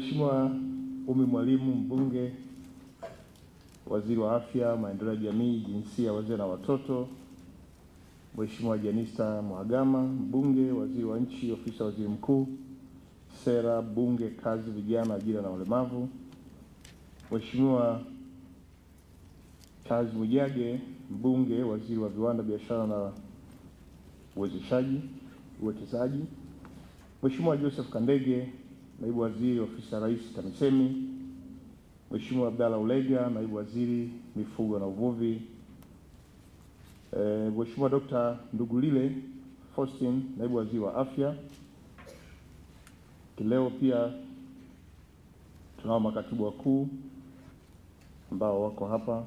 Mheshimiwa Ummy Mwalimu, mbunge, waziri wa afya, maendeleo ya jamii, jinsia, wazee na watoto. Mheshimiwa Jenista Mhagama, mbunge, waziri wa nchi, ofisi ya waziri mkuu, sera, bunge, kazi, vijana, ajira na ulemavu. Mheshimiwa Charles Mwijage, mbunge, waziri wa viwanda, biashara na uwekezaji. Mheshimiwa Joseph Kandege, naibu waziri, ofisi ya rais, TAMISEMI. Mheshimiwa Abdalla Ulega, naibu waziri, mifugo na uvuvi. Mheshimiwa Dr. Ndugulile Faustin, naibu waziri wa afya. Leo pia tunao makatibu wakuu ambao wako hapa.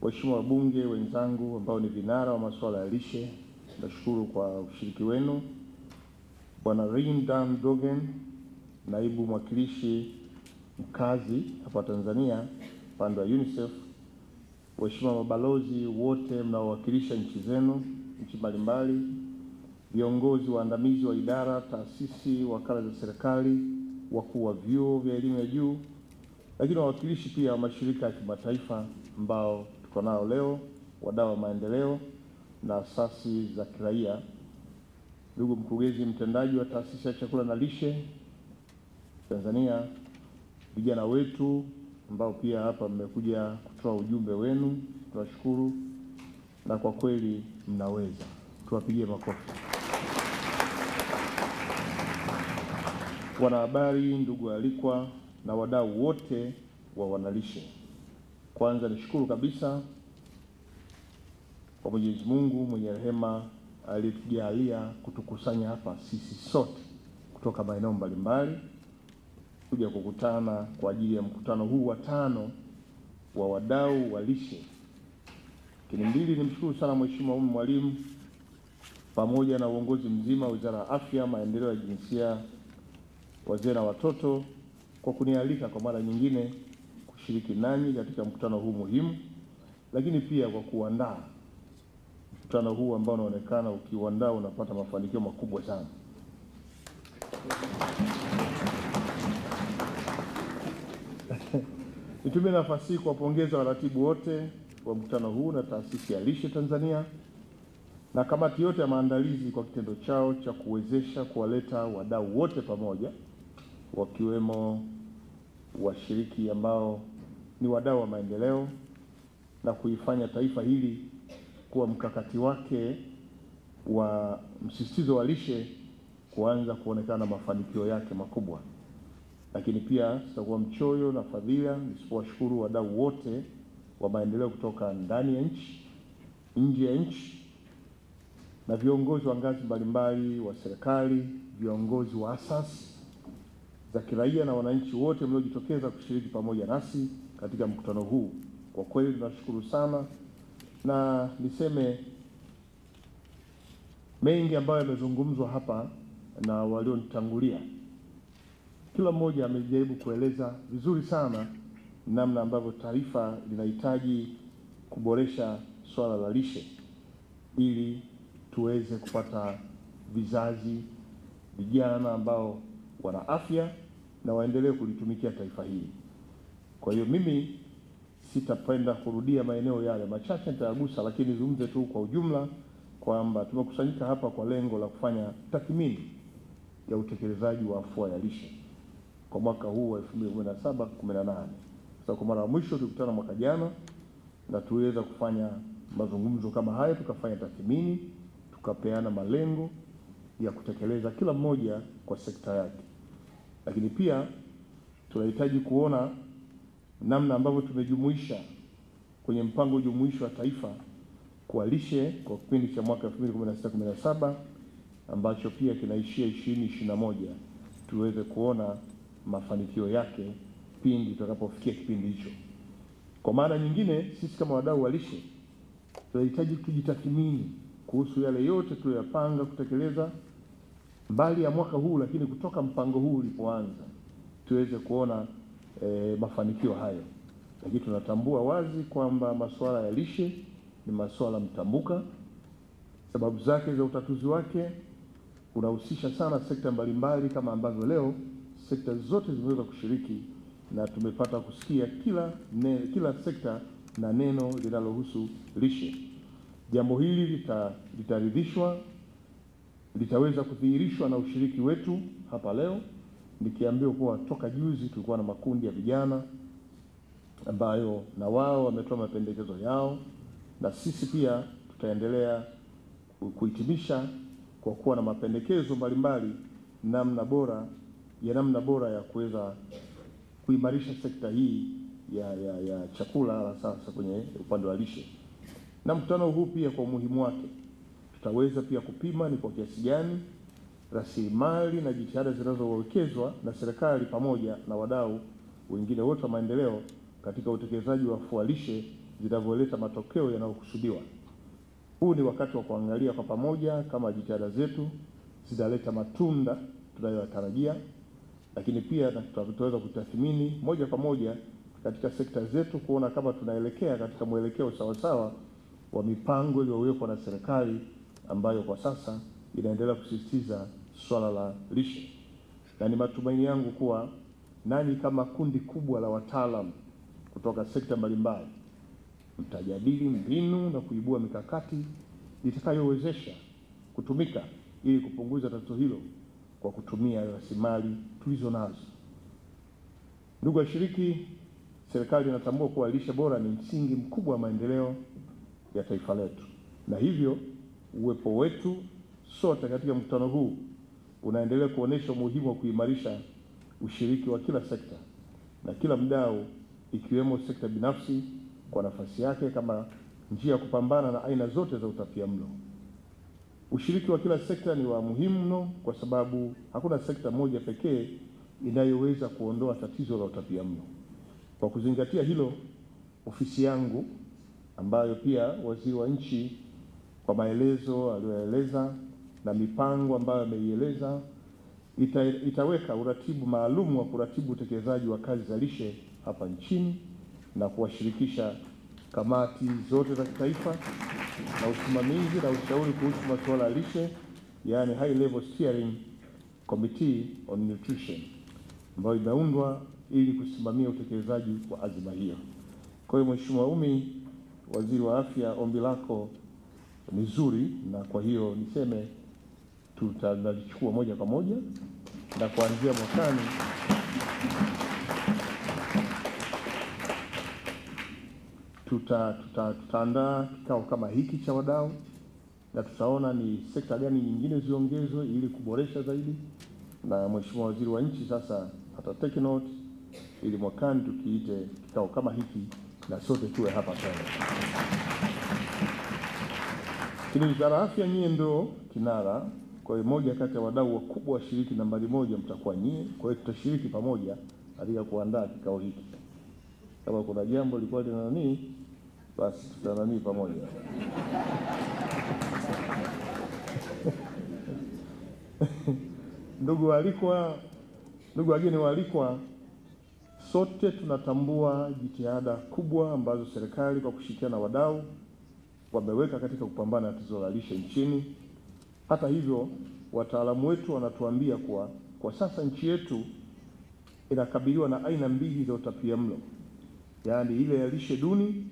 Waheshimiwa wabunge wenzangu ambao ni vinara wa masuala ya lishe, nashukuru kwa ushiriki wenu. Bwana Rin Dan Dogen, naibu mwakilishi mkazi hapa Tanzania upande wa UNICEF. Waheshimiwa mabalozi wote mnaowakilisha nchi zenu, nchi mbalimbali, viongozi waandamizi wa idara, taasisi, wakala za serikali, wakuu wa vyuo vya elimu ya juu, lakini wawakilishi pia wa mashirika ya kimataifa ambao tuko nao leo, wadau wa maendeleo na asasi za kiraia. Ndugu mkurugenzi mtendaji wa taasisi ya chakula na lishe Tanzania, vijana wetu ambao pia hapa mmekuja kutoa ujumbe wenu, tunashukuru, na kwa kweli mnaweza, tuwapigie makofi. Wanahabari, ndugu alikwa na wadau wote wa wanalishe, kwanza nishukuru kabisa kwa Mwenyezi Mungu mwenye rehema aliyetujalia kutukusanya hapa sisi sote kutoka maeneo mbalimbali kuja kukutana kwa ajili ya mkutano huu wa 5 wa wadau wa lishe. Mbili, nimshukuru sana Mheshimiwa Ummy Mwalimu pamoja na uongozi mzima Wizara ya Afya, Maendeleo ya Jinsia, Wazee na Watoto kwa kunialika kwa mara nyingine kushiriki nanyi katika mkutano huu muhimu, lakini pia kwa kuandaa mkutano huu ambao unaonekana ukiuandaa unapata mafanikio makubwa sana. Nitumie nafasi hii kuwapongeza waratibu wote wa mkutano huu na taasisi ya lishe Tanzania na kamati yote ya maandalizi kwa kitendo chao cha kuwezesha kuwaleta wadau wote pamoja, wakiwemo washiriki ambao ni wadau wa maendeleo na kuifanya taifa hili kuwa mkakati wake wa msisitizo wa lishe kuanza kuonekana mafanikio yake makubwa. Lakini pia sitakuwa mchoyo na fadhila nisipowashukuru wadau wote wa maendeleo kutoka ndani ya nchi, nje ya nchi, na viongozi wa ngazi mbalimbali wa serikali, viongozi wa asasi za kiraia na wananchi wote mliojitokeza kushiriki pamoja nasi katika mkutano huu. Kwa kweli tunashukuru sana, na niseme mengi ambayo yamezungumzwa hapa na walionitangulia, kila mmoja amejaribu kueleza vizuri sana namna ambavyo taifa linahitaji kuboresha swala la lishe ili tuweze kupata vizazi vijana ambao wana afya na waendelee kulitumikia taifa hili. Kwa hiyo mimi sitapenda kurudia maeneo yale, machache nitayagusa, lakini nizungumze tu kwa ujumla kwamba tumekusanyika hapa kwa lengo la kufanya tathmini ya utekelezaji wa afua ya lishe kwa mwaka huu wa 2017-18. Sasa kwa mara ya mwisho tulikutana mwaka jana na tuweza kufanya mazungumzo kama haya, tukafanya tathmini, tukapeana malengo ya kutekeleza kila mmoja kwa sekta yake. Lakini pia tunahitaji kuona namna ambavyo tumejumuisha kwenye mpango jumuishi wa taifa kwa lishe kwa kipindi cha mwaka 2016-17 ambacho pia kinaishia 2021, tuweze kuona mafanikio yake pindi tutakapofikia kipindi hicho. Kwa maana nyingine, sisi kama wadau wa lishe tunahitaji kujitathmini kuhusu yale yote tuliyopanga kutekeleza mbali ya mwaka huu, lakini kutoka mpango huu ulipoanza tuweze kuona mafanikio hayo. Lakini tunatambua wazi kwamba masuala ya lishe ni masuala mtambuka. Sababu zake za utatuzi wake unahusisha sana sekta mbalimbali kama ambavyo leo sekta zote zimeweza kushiriki na tumepata kusikia kila sekta na neno linalohusu lishe. Jambo hili litaridhishwa, litaweza kudhihirishwa na ushiriki wetu hapa leo, nikiambiwa kuwa toka juzi tulikuwa na makundi ya vijana ambayo na wao wametoa mapendekezo yao, na sisi pia tutaendelea kuhitimisha kwa kuwa na mapendekezo mbalimbali namna bora ya kuweza kuimarisha sekta hii ya chakula sasa kwenye upande wa lishe. Na mkutano huu pia kwa umuhimu wake tutaweza pia kupima ni kwa kiasi gani rasilimali na jitihada zinazowekezwa na serikali pamoja na wadau wengine wote wa maendeleo katika utekelezaji wa afua lishe zinavyoleta matokeo yanayokusudiwa. Huu ni wakati wa kuangalia kwa pamoja kama jitihada zetu zitaleta matunda tunayotarajia, lakini pia tutaweza kutathmini moja kwa moja katika sekta zetu kuona kama tunaelekea katika mwelekeo sawasawa wa mipango iliyowekwa na serikali ambayo kwa sasa inaendelea kusisitiza swala la lishe. Na ni matumaini yangu kuwa nani kama kundi kubwa la wataalamu kutoka sekta mbalimbali mtajadili mbinu na kuibua mikakati itakayowezesha kutumika ili kupunguza tatizo hilo kwa kutumia rasilimali tulizo nazo. Ndugu washiriki, serikali inatambua kuwa lishe bora ni msingi mkubwa wa maendeleo ya taifa letu, na hivyo uwepo wetu sote katika mkutano huu unaendelea kuonesha umuhimu wa kuimarisha ushiriki wa kila sekta na kila mdau, ikiwemo sekta binafsi kwa nafasi yake kama njia ya kupambana na aina zote za utapiamlo. Ushiriki wa kila sekta ni wa muhimu mno, kwa sababu hakuna sekta moja pekee inayoweza kuondoa tatizo la utapiamlo. Kwa kuzingatia hilo, ofisi yangu ambayo pia waziri wa nchi kwa maelezo aliyoeleza na mipango ambayo ameieleza itaweka uratibu maalum wa kuratibu utekelezaji wa kazi za lishe hapa nchini na kuwashirikisha kamati zote za kitaifa na usimamizi na ushauri kuhusu masuala ya lishe, yani High Level Steering Committee on Nutrition, ambayo imeundwa ili kusimamia utekelezaji wa azima hiyo. Kwa hiyo Mheshimiwa Umi, Waziri wa Afya, ombi lako ni zuri, na kwa hiyo niseme tutalichukua moja kwa moja, na kuanzia mwakani tutaandaa kikao kama hiki cha wadau, na tutaona ni sekta gani nyingine ziongezwe ili kuboresha zaidi, na Mheshimiwa Waziri wa Nchi sasa ata take note ili mwakani tukiite kikao kama hiki na sote tuwe hapa tena. Lakini Wizara ya Afya nyie ndio kinara, kwa hiyo moja kati ya wadau wakubwa washiriki nambari moja mtakuwa nyie. Kwa hiyo tutashiriki pamoja katika kuandaa kikao hiki. Kama kuna jambo lilikuwa lina nani, basi tutanani pamoja. Ndugu wageni waalikwa, sote tunatambua jitihada kubwa ambazo serikali kwa kushirikiana na wadau wameweka katika kupambana na tatizo la lishe nchini. Hata hivyo, wataalamu wetu wanatuambia kuwa kwa sasa nchi yetu inakabiliwa na aina mbili za utapiamlo, yaani ile ya lishe duni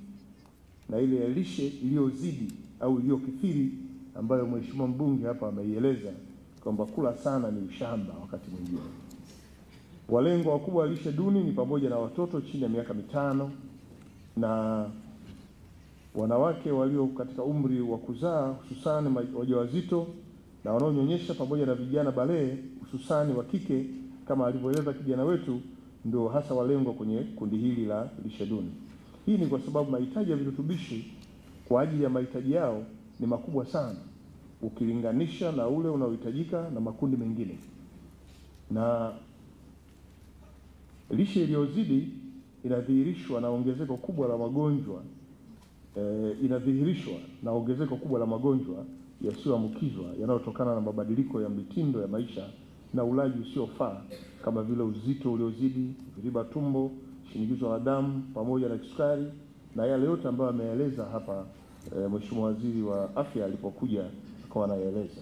na ile ya lishe iliyozidi au iliyokithiri, ambayo Mheshimiwa mbunge hapa ameieleza kwamba kula sana ni ushamba wakati mwingine. Walengwa wakubwa wa lishe duni ni pamoja na watoto chini ya miaka 5 na wanawake walio katika umri wa kuzaa, hususani wajawazito na wanaonyonyesha, pamoja na vijana balee, hususani wa kike kama alivyoeleza kijana wetu, ndio hasa walengwa kwenye kundi hili la lishe duni. Hii ni kwa sababu mahitaji ya virutubishi kwa ajili ya mahitaji yao ni makubwa sana ukilinganisha na ule unaohitajika na makundi mengine. Na lishe iliyozidi inadhihirishwa na ongezeko kubwa la magonjwa yasiyoambukizwa yanayotokana na mabadiliko ya mitindo ya maisha na ulaji usiofaa, kama vile uzito uliozidi, viriba tumbo, shinikizo la damu pamoja na kisukari, na yale yote ambayo ameeleza hapa Mheshimiwa Waziri wa Afya alipokuja akawa anaeleza.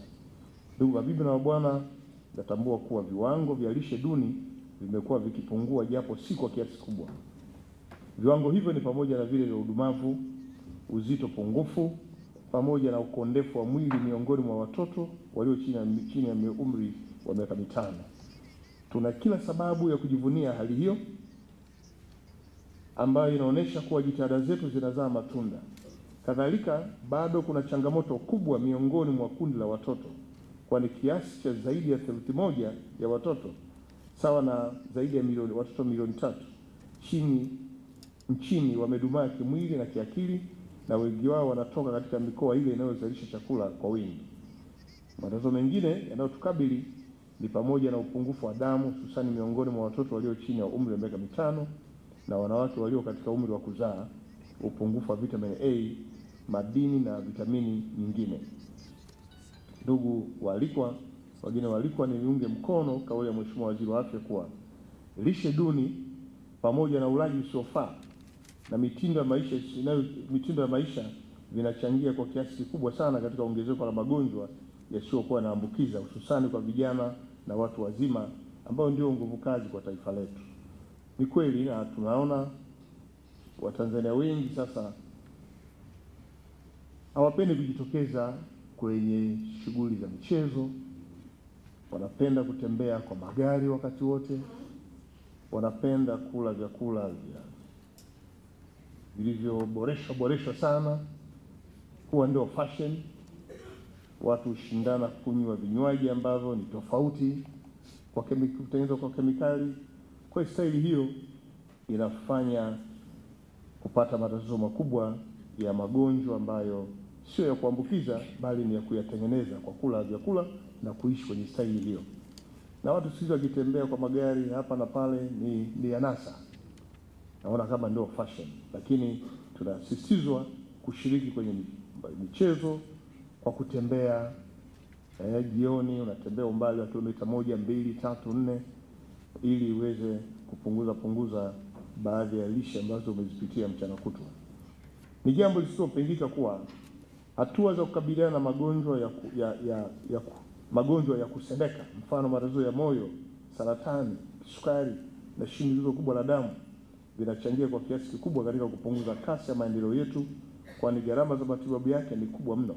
Ndugu mabibi na mabwana, natambua kuwa viwango vya lishe duni vimekuwa vikipungua japo si kwa kiasi kubwa. Viwango hivyo ni pamoja na vile vya udumavu, uzito pungufu, pamoja na ukondefu wa mwili miongoni mwa watoto walio chini ya umri wa miaka 5. Tuna kila sababu ya kujivunia hali hiyo ambayo inaonyesha kuwa jitihada zetu zinazaa matunda. Kadhalika, bado kuna changamoto kubwa miongoni mwa kundi la watoto, kwani kiasi cha zaidi ya theluthi moja ya watoto, sawa na zaidi ya watoto milioni 3 nchini wamedumaa kimwili na kiakili, na wengi wao wanatoka katika mikoa ile inayozalisha chakula kwa wingi. Matatizo mengine yanayotukabili ni pamoja na upungufu wa damu, hususani miongoni mwa watoto walio chini ya umri wa miaka 5 na wanawake walio katika umri wa kuzaa, upungufu wa vitamini A, madini na vitamini nyingine. Ndugu waalikwa, wageni waalikwa, niunge mkono kauli ya Mheshimiwa Waziri wa Afya kuwa lishe duni pamoja na ulaji usiofaa na mitindo ya maisha vinachangia kwa kiasi kikubwa sana katika ongezeko la magonjwa yasiyokuwa yanaambukiza, hususani kwa vijana na watu wazima ambao ndio nguvu kazi kwa taifa letu. Ni kweli, na tunaona Watanzania wengi sasa hawapendi kujitokeza kwenye shughuli za michezo, wanapenda kutembea kwa magari wakati wote, wanapenda kula vyakula vilivyoboreshwa sana, kuwa ndio fashion. Watu hushindana kunywa vinywaji ambavyo ni tofauti kwa kutengenezwa kwa kemikali. Kwa staili hiyo inafanya kupata matatizo makubwa ya magonjwa ambayo sio ya kuambukiza bali ni ya kuyatengeneza kwa kula vyakula na kuishi kwenye staili hiyo. Na watu sisi wakitembea kwa magari hapa na pale ni anasa, naona kama ndio fashion, lakini tunasisitizwa kushiriki kwenye michezo kwa kutembea. Jioni unatembea umbali wa kilomita 1, 2, 3, 4 ili uweze kupunguza baadhi ya lishe ambazo umezipitia mchana kutwa. Ni jambo lisilopingika kuwa hatua za kukabiliana na magonjwa ya kusendeka, mfano matatizo ya moyo, saratani, sukari na shinikizo kubwa la damu, vinachangia kwa kiasi kikubwa katika kupunguza kasi ya maendeleo yetu, kwani gharama za matibabu yake ni kubwa mno,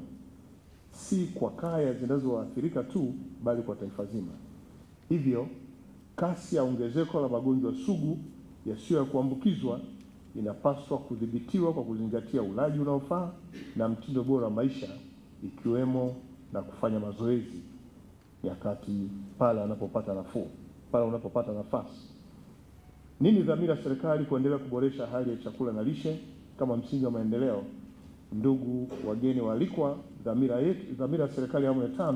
si kwa kaya zinazoathirika tu bali kwa taifa zima. Hivyo kasi ya ongezeko la magonjwa sugu yasiyo ya kuambukizwa inapaswa kudhibitiwa kwa kuzingatia ulaji unaofaa na mtindo bora wa maisha, ikiwemo na kufanya mazoezi nyakati pale unapopata nafasi. Nini dhamira serikali kuendelea kuboresha hali ya chakula na lishe kama msingi wa maendeleo? Ndugu wageni waalikwa, dhamira ya serikali ya awamu ya 5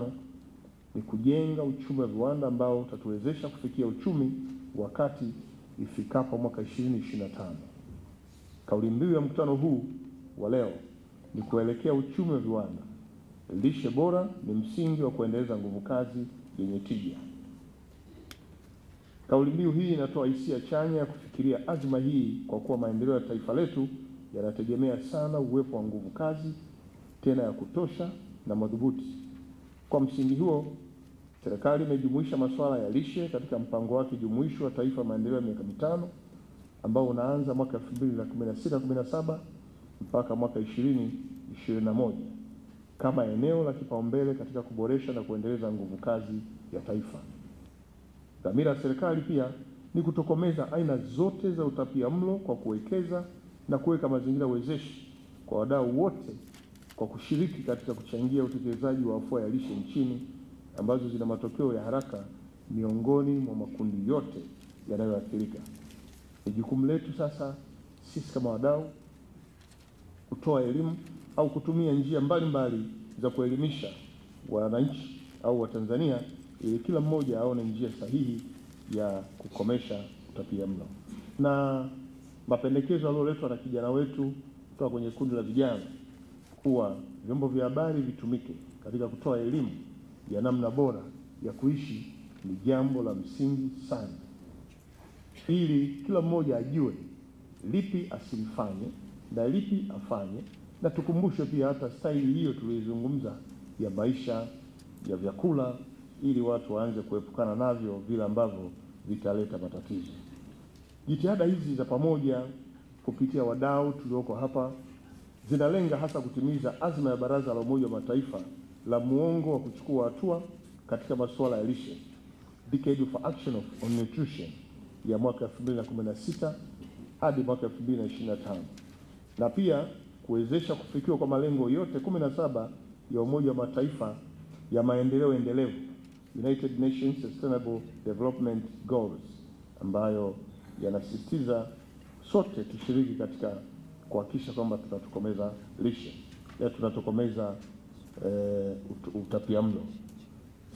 ni kujenga uchumi wa viwanda ambao utatuwezesha kufikia uchumi wakati ifikapo mwaka 2025. Kauli mbiu ya mkutano huu wa leo ni kuelekea uchumi wa viwanda. Lishe bora ni msingi wa kuendeleza nguvu kazi yenye tija. Kauli mbiu hii inatoa hisia chanya ya kufikiria azma hii, kwa kuwa maendeleo ya taifa letu yanategemea sana uwepo wa nguvu kazi tena ya kutosha na madhubuti. Kwa msingi huo, serikali imejumuisha masuala ya lishe katika mpango wake jumuishi wa taifa maendeleo ya miaka 5 ambao unaanza mwaka 2016-17 mpaka mwaka 2021 kama eneo la kipaumbele katika kuboresha na kuendeleza nguvu kazi ya taifa. Dhamira ya serikali pia ni kutokomeza aina zote za utapiamlo kwa kuwekeza na kuweka mazingira wezeshi kwa wadau wote kwa kushiriki katika kuchangia utekelezaji wa afua ya lishe nchini ambazo zina matokeo ya haraka miongoni mwa makundi yote yanayoathirika. Ni jukumu letu sasa sisi kama wadau kutoa elimu au kutumia njia mbalimbali za kuelimisha wananchi au Watanzania ili kila mmoja aone njia sahihi ya kukomesha utapiamlo. Na mapendekezo yaliyoletwa na kijana wetu kutoka kwenye kundi la vijana kuwa vyombo vya habari vitumike katika kutoa elimu ya namna bora ya kuishi ni jambo la msingi sana, ili kila mmoja ajue lipi asilifanye na lipi afanye, na tukumbushe pia hata staili hiyo tulizungumza ya maisha ya vyakula, ili watu waanze kuepukana navyo vile ambavyo vitaleta matatizo. Jitihada hizi za pamoja kupitia wadau tulioko hapa zinalenga hasa kutimiza azma ya Baraza la Umoja wa Mataifa la muongo wa kuchukua hatua katika masuala ya lishe, Decade of Action on Nutrition, ya mwaka 2016 hadi mwaka 2025, na pia kuwezesha kufikiwa kwa malengo yote 17 ya Umoja wa Mataifa ya maendeleo endelevu, United Nations Sustainable Development Goals, ambayo yanasisitiza sote tushiriki katika kuhakikisha kwamba tunatokomeza lishe, tunatokomeza utapiamlo.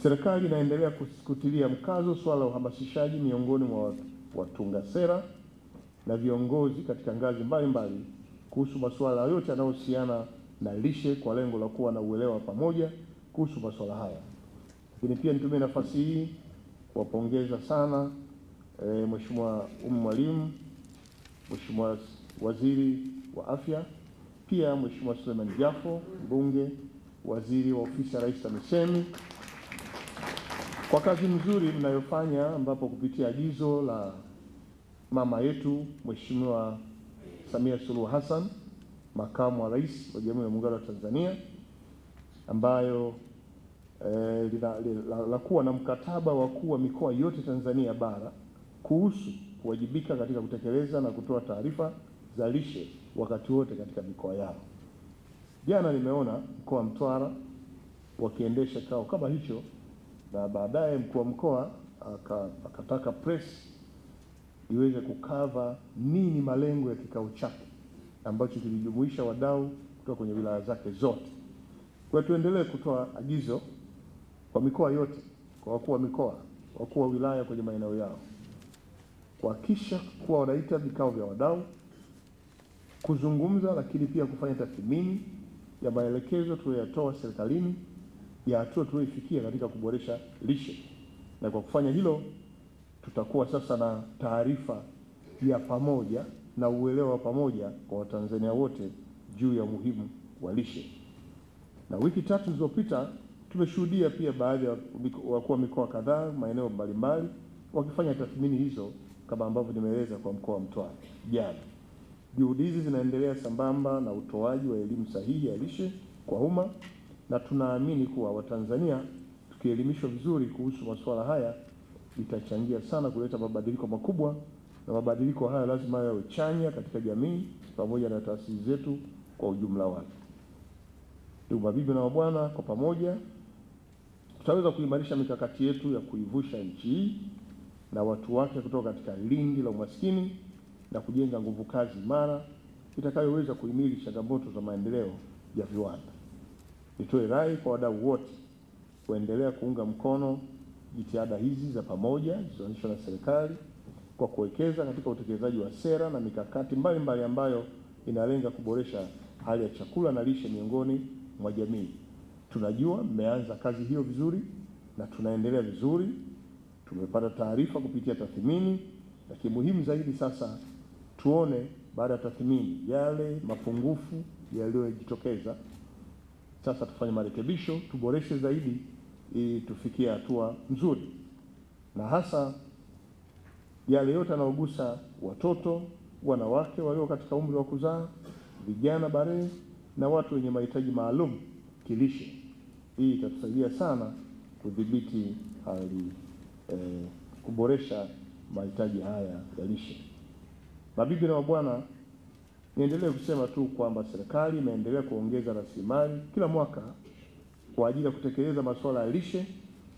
Serikali inaendelea kutilia mkazo swala la uhamasishaji miongoni mwa watunga sera na viongozi katika ngazi mbalimbali kuhusu masuala yote yanayohusiana na lishe kwa lengo la kuwa na uelewa pamoja kuhusu masuala haya. Lakini pia nitumie nafasi hii kuwapongeza sana Mheshimiwa Mwalimu, Mheshimiwa Waziri wa Afya, pia Mheshimiwa Suleiman Jafo, Mbunge, Waziri wa Ofisi ya Rais TAMISEMI, kwa kazi nzuri mnayofanya, ambapo kupitia agizo la mama yetu Mheshimiwa Samia Suluhu Hassan, Makamu wa Rais wa Jamhuri ya Muungano wa Tanzania, ambayo la kuwa na mkataba wa kuwa mikoa yote Tanzania bara kuhusu kuwajibika katika kutekeleza na kutoa taarifa za lishe wakati wote katika mikoa yao. Jana nimeona mkoa wa Mtwara wakiendesha kikao kama hicho, na baadaye mkuu wa mkoa akataka press iweze kukava nini malengo ya kikao chake ambacho kilijumuisha wadau kutoka kwenye wilaya zake zote. Kwa hiyo tuendelee kutoa agizo kwa mikoa yote, kwa wakuu wa mikoa, wakuu wa wilaya kwenye maeneo yao, kuhakikisha kuwa wanaita vikao vya wadau kuzungumza, lakini pia kufanya tathmini ya maelekezo tuliyotoa serikalini ya hatua tuliyofikia katika kuboresha lishe. Na kwa kufanya hilo, tutakuwa sasa na taarifa ya pamoja na uelewa wa pamoja kwa Watanzania wote juu ya umuhimu wa lishe. Na wiki 3 zilizopita tumeshuhudia pia baadhi ya wakuu wa mikoa kadhaa maeneo mbalimbali wakifanya tathmini hizo, kama ambavyo nimeeleza kwa mkoa wa Mtwara jana. Juhudi hizi zinaendelea sambamba na utoaji wa elimu sahihi ya lishe kwa umma, na tunaamini kuwa Watanzania tukielimishwa vizuri kuhusu masuala haya itachangia sana kuleta mabadiliko makubwa, na mabadiliko haya lazima yawe chanya katika jamii pamoja na taasisi zetu kwa ujumla wake. Ndugu mabibi na mabwana, kwa pamoja tutaweza kuimarisha mikakati yetu ya kuivusha nchi hii na watu wake kutoka katika lindi la umaskini na kujenga nguvu kazi imara itakayoweza kuhimili changamoto za maendeleo ya viwanda. Nitoe rai kwa wadau wote kuendelea kuunga mkono jitihada hizi za pamoja zilizoanzishwa na serikali kwa kuwekeza katika utekelezaji wa sera na mikakati mbalimbali ambayo inalenga kuboresha hali ya chakula na lishe miongoni mwa jamii. Tunajua mmeanza kazi hiyo vizuri na tunaendelea vizuri. Tumepata taarifa kupitia tathmini, lakini muhimu zaidi sasa tuone baada ya tathmini yale mapungufu yaliyojitokeza. Sasa tufanye marekebisho, tuboreshe zaidi ili tufikie hatua nzuri, na hasa yale yote yanayogusa watoto, wanawake walio katika umri wa kuzaa, vijana barehe na watu wenye mahitaji maalum kilishe. Hii itatusaidia sana kudhibiti hali kuboresha mahitaji haya ya lishe. Mabibi na mabwana, niendelee kusema tu kwamba serikali imeendelea kuongeza rasilimali kila mwaka kwa ajili ya kutekeleza masuala ya lishe,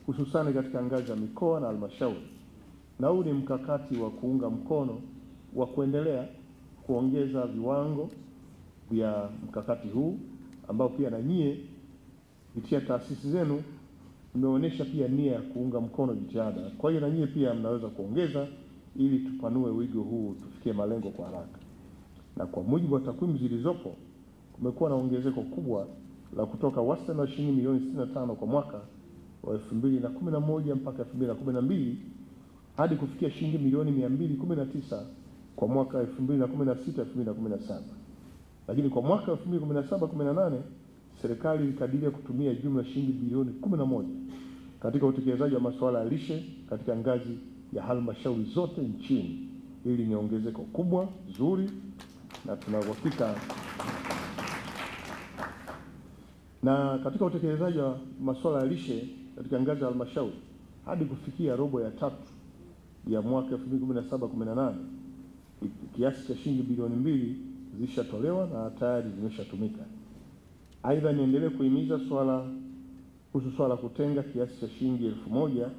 hususani katika ngazi ya mikoa na halmashauri. Na huu ni mkakati wa kuunga mkono wa kuendelea kuongeza viwango vya mkakati huu, ambao pia na nyie kupitia taasisi zenu mmeonyesha pia nia ya kuunga mkono jitihada. Kwa hiyo na nyie pia mnaweza kuongeza ili tupanue wigo huu tufikie malengo kwa haraka. Na kwa mujibu wa takwimu zilizopo, kumekuwa na ongezeko kubwa la kutoka wastani wa shilingi milioni 65 kwa mwaka wa 2011 mpaka 2012 hadi kufikia shilingi milioni 219 kwa mwaka 2016-2017. Lakini kwa mwaka 2017-18 serikali ilikadiria kutumia jumla shilingi bilioni 11 katika utekelezaji wa masuala ya lishe katika ngazi ya halmashauri zote nchini. Hili ni ongezeko kubwa zuri, na tuna uhakika na katika utekelezaji wa masuala ya lishe katika ngazi ya halmashauri hadi kufikia robo ya tatu ya mwaka 2017-18 kiasi cha shilingi bilioni 2 zilishatolewa na tayari zimeshatumika. Aidha, niendelee kuhimiza swala kutenga kiasi cha shilingi 1,000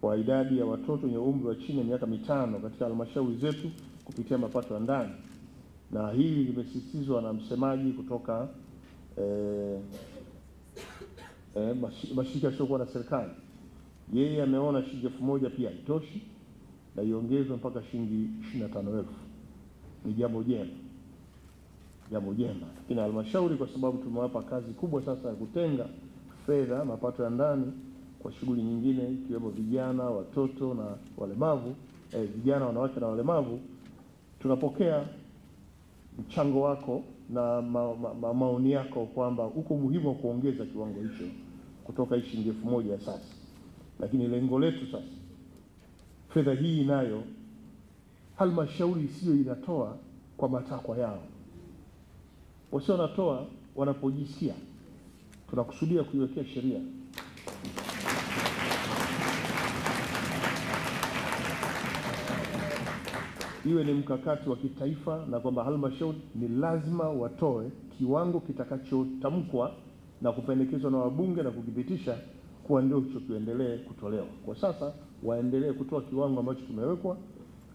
kwa idadi ya watoto wenye umri wa chini ya miaka 5 katika halmashauri zetu kupitia mapato ya ndani, na hili limesisitizwa na msemaji kutoka mashirika yasiokuwa na serikali. Yeye ameona shilingi 1,000 pia haitoshi na iongezwe mpaka shilingi 25,000. Ni jambo jema. Lakini halmashauri, kwa sababu tumewapa kazi kubwa sasa ya kutenga fedha mapato ya ndani kwa shughuli nyingine ikiwemo vijana, watoto na walemavu, vijana, wanawake na walemavu, tunapokea mchango wako na maoni yako kwamba uko muhimu wa kuongeza kiwango hicho kutoka shilingi 1,000 ya sasa. Lakini lengo letu sasa, fedha hii nayo halmashauri sio inatoa kwa matakwa yao, wasio wanatoa wanapojisikia. Tunakusudia kuiwekea sheria iwe ni mkakati wa kitaifa, na kwamba halmashauri ni lazima watoe kiwango kitakachotamkwa na kupendekezwa na wabunge na kukipitisha kuwa ndio hicho kiendelee kutolewa. Kwa sasa waendelee kutoa kiwango ambacho kimewekwa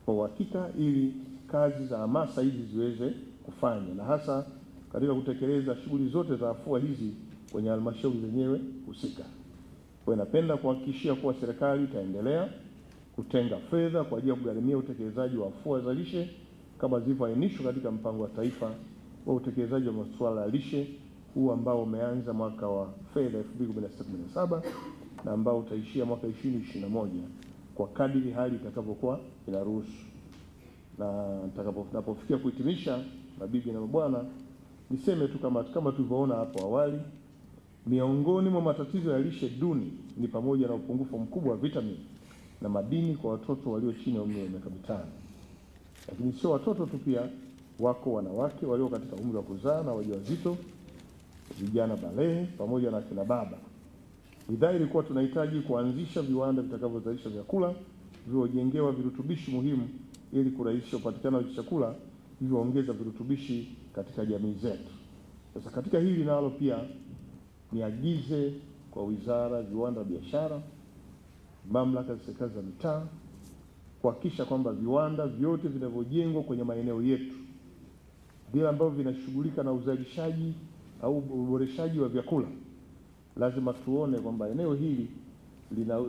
kwa uhakika, ili kazi za hamasa hizi ziweze kufanya, na hasa katika kutekeleza shughuli zote za afua hizi kwenye halmashauri zenyewe husika. Kwa hiyo napenda kuhakikishia kuwa serikali itaendelea kutenga fedha kwa ajili ya kugharamia utekelezaji wa afua za lishe kama zilivyoainishwa katika mpango wa taifa wa utekelezaji wa masuala ya lishe, huu ambao umeanza mwaka wa fedha 2016/17 na ambao utaishia mwaka 2021 kwa kadiri hali itakavyokuwa inaruhusu. Na nitakapofikia kuhitimisha, mabibi na mabwana, niseme tu kama tulivyoona hapo awali, miongoni mwa matatizo ya lishe duni ni pamoja na upungufu mkubwa wa vitamini na madini kwa watoto walio chini ya umri wa miaka 5. Lakini sio watoto tu, pia wako wanawake walio katika umri wa kuzaa na wajawazito, vijana balehe, pamoja na kina baba. Bidhaa ilikuwa tunahitaji kuanzisha viwanda vitakavyozalisha vyakula vilivyojengewa virutubishi muhimu ili kurahisisha upatikanaji wa chakula vilivyoongeza virutubishi katika jamii zetu. Sasa katika hili nalo pia niagize kwa Wizara ya Viwanda na Biashara, mamlaka za serikali za mitaa kuhakikisha kwamba viwanda vyote vinavyojengwa kwenye maeneo yetu, vile ambavyo vinashughulika na uzalishaji au uboreshaji wa vyakula, lazima tuone kwamba eneo hili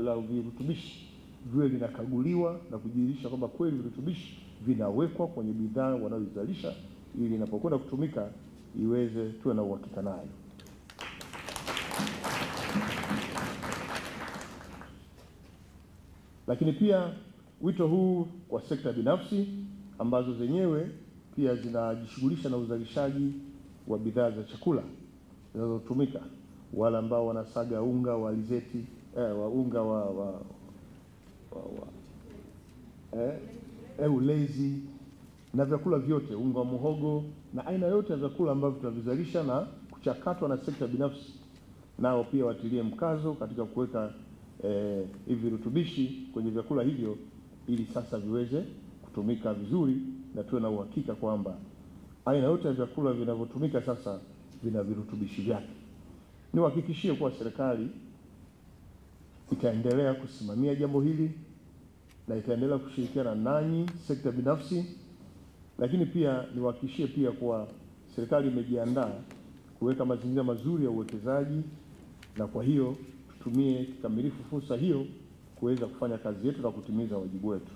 la virutubishi viwe vinakaguliwa na kujiridhisha kwamba kweli virutubishi vinawekwa kwenye bidhaa wanazozalisha, ili inapokwenda kutumika iweze tuwe na uhakika nayo. Lakini pia wito huu kwa sekta binafsi ambazo zenyewe pia zinajishughulisha na uzalishaji wa bidhaa za chakula zinazotumika, wale ambao wanasaga unga wa alizeti, unga ulezi na vyakula vyote, unga wa muhogo na aina yote ya vyakula ambavyo tunavizalisha na kuchakatwa na sekta binafsi, nao pia watilie mkazo katika kuweka hivi virutubishi kwenye vyakula hivyo, ili sasa viweze kutumika vizuri na tuwe na uhakika kwamba aina yote ya vyakula vinavyotumika sasa vina virutubishi vyake. Niwahakikishie kuwa serikali itaendelea kusimamia jambo hili na itaendelea kushirikiana nanyi sekta binafsi, lakini pia niwahakikishie pia kuwa serikali imejiandaa kuweka mazingira mazuri ya uwekezaji, na kwa hiyo tutumie kikamilifu fursa hiyo kuweza kufanya kazi yetu na kutimiza wajibu wetu.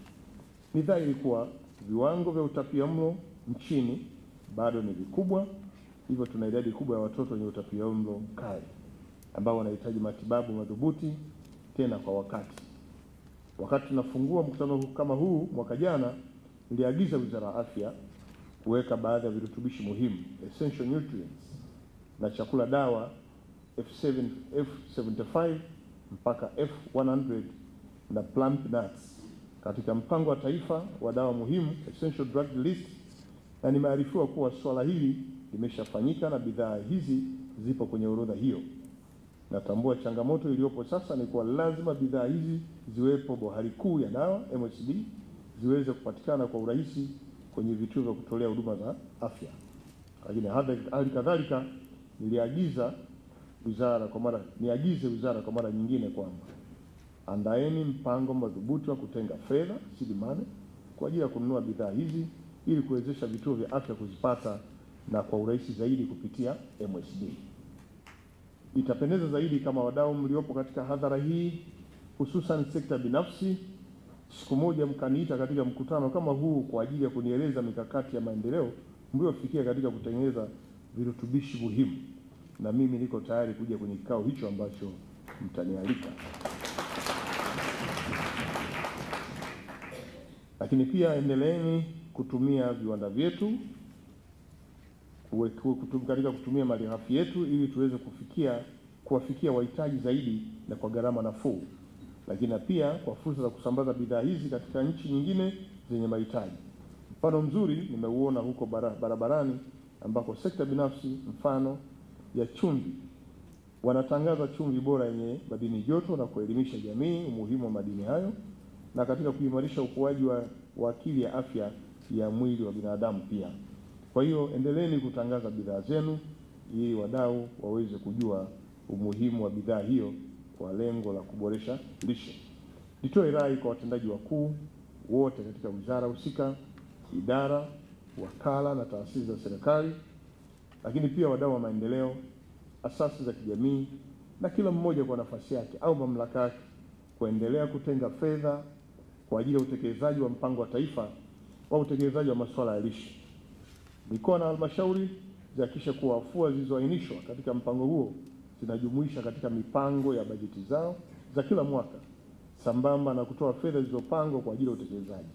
Ni dhahiri kuwa viwango vya utapiamlo nchini bado ni vikubwa, hivyo tuna idadi kubwa ya watoto wenye utapiamlo mkali ambao wanahitaji matibabu madhubuti tena kwa wakati. Wakati tunafungua mkutano kama huu mwaka jana, niliagiza Wizara ya Afya kuweka baadhi ya virutubishi muhimu, essential nutrients, na chakula dawa F75 mpaka F100 na plant nuts katika mpango wa taifa wa dawa muhimu essential drug list, na nimearifiwa kuwa swala hili limeshafanyika na bidhaa hizi zipo kwenye orodha hiyo. Natambua changamoto iliyopo sasa ni kuwa lazima bidhaa hizi ziwepo bohari kuu ya dawa MSD ziweze kupatikana kwa urahisi kwenye vituo vya kutolea huduma za afya. Lakini hali kadhalika niagize wizara kwa mara nyingine kwamba andaeni mpango madhubuti wa kutenga fedha seed money kwa ajili ya kununua bidhaa hizi ili kuwezesha vituo vya afya kuzipata na kwa urahisi zaidi kupitia MSD. Itapendeza zaidi kama wadau mliopo katika hadhara hii, hususan sekta binafsi, siku moja mkaniita katika mkutano kama huu kwa ajili ya kunieleza mikakati ya maendeleo mliofikia katika kutengeneza virutubishi muhimu, na mimi niko tayari kuja kwenye kikao hicho ambacho mtanialika. Lakini pia endeleeni kutumia viwanda vyetu katika kutumia malighafi yetu ili tuweze kuwafikia wahitaji zaidi na kwa gharama nafuu, lakini pia kwa fursa za kusambaza bidhaa hizi katika nchi nyingine zenye mahitaji. Mfano mzuri nimeuona huko barabarani ambako sekta binafsi, mfano ya chumvi, wanatangaza chumvi bora yenye madini joto na kuelimisha jamii umuhimu wa madini hayo, na katika kuimarisha ukuaji wa akili ya afya ya mwili wa binadamu pia. Kwa hiyo endeleeni kutangaza bidhaa zenu ili wadau waweze kujua umuhimu wa bidhaa hiyo kwa lengo la kuboresha lishe. Nitoe rai kwa watendaji wakuu wote katika wizara husika, idara, wakala na taasisi za serikali, lakini pia wadau wa maendeleo, asasi za kijamii na kila mmoja kwa nafasi yake au mamlaka yake kuendelea kutenga fedha kwa ajili ya utekelezaji wa mpango wa taifa wa utekelezaji wa masuala ya lishe. Mikoa na halmashauri zihakikishe kuwa afua zilizoainishwa katika mpango huo zinajumuisha katika mipango ya bajeti zao za kila mwaka, sambamba na kutoa fedha zilizopangwa kwa ajili ya utekelezaji.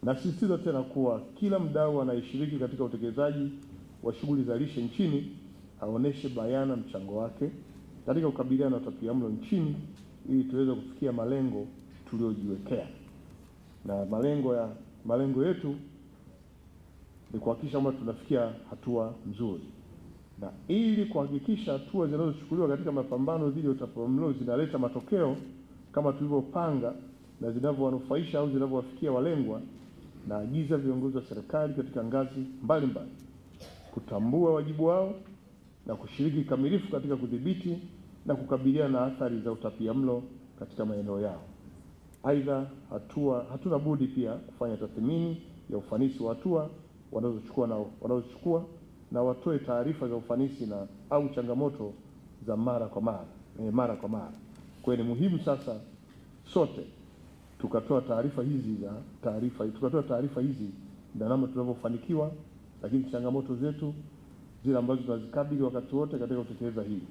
Nasisitiza tena kuwa kila mdau anayeshiriki katika utekelezaji wa shughuli za lishe nchini aoneshe bayana mchango wake katika kukabiliana na utapiamlo nchini ili tuweze kufikia malengo tuliojiwekea. Na malengo yetu ni kuhakikisha kwamba tunafikia hatua nzuri, na ili kuhakikisha hatua zinazochukuliwa katika mapambano dhidi ya utapiamlo zinaleta matokeo kama tulivyopanga na zinavyowanufaisha au zinavyowafikia walengwa, naagiza viongozi wa serikali katika ngazi mbalimbali kutambua wajibu wao na kushiriki kikamilifu katika kudhibiti na kukabiliana na athari za utapiamlo katika maeneo yao. Aidha, hatuna budi pia kufanya tathmini ya ufanisi wa hatua wanazochukua na watoe taarifa za ufanisi na au changamoto za mara kwa mara. Kwa hiyo ni muhimu sasa sote tukatoa taarifa hizi na namna tunavyofanikiwa, lakini changamoto zetu zile ambazo tunazikabili wakati wote katika kutekeleza hili,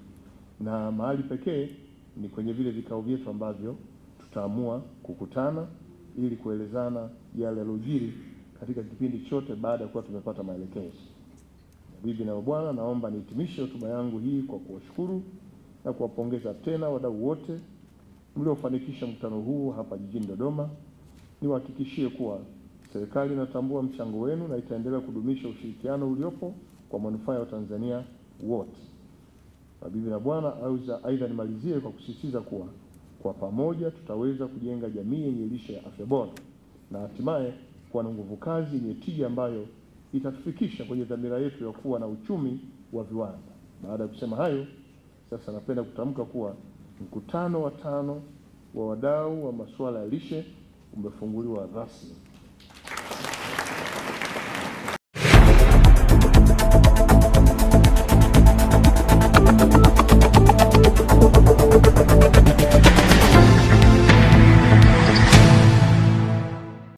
na mahali pekee ni kwenye vile vikao vyetu ambavyo tutaamua kukutana ili kuelezana yale yaliyojiri katika kipindi chote baada ya kuwa tumepata maelekezo. Bibi na bwana, naomba nihitimishe hotuba yangu hii kwa kuwashukuru na kuwapongeza tena wadau wote mliofanikisha mkutano huu hapa jijini Dodoma. Niwahakikishie kuwa serikali inatambua mchango wenu na itaendelea kudumisha ushirikiano uliopo kwa manufaa ya Watanzania wote. Bibi na bwana, aidha nimalizie kwa kusisitiza kuwa kwa pamoja tutaweza kujenga jamii yenye lishe ya afya bora na hatimaye kuwa na nguvu kazi yenye tija ambayo itatufikisha kwenye dhamira yetu ya kuwa na uchumi wa viwanda. Baada ya kusema hayo, sasa napenda kutamka kuwa mkutano wa 5 wa wadau wa masuala ya lishe umefunguliwa rasmi.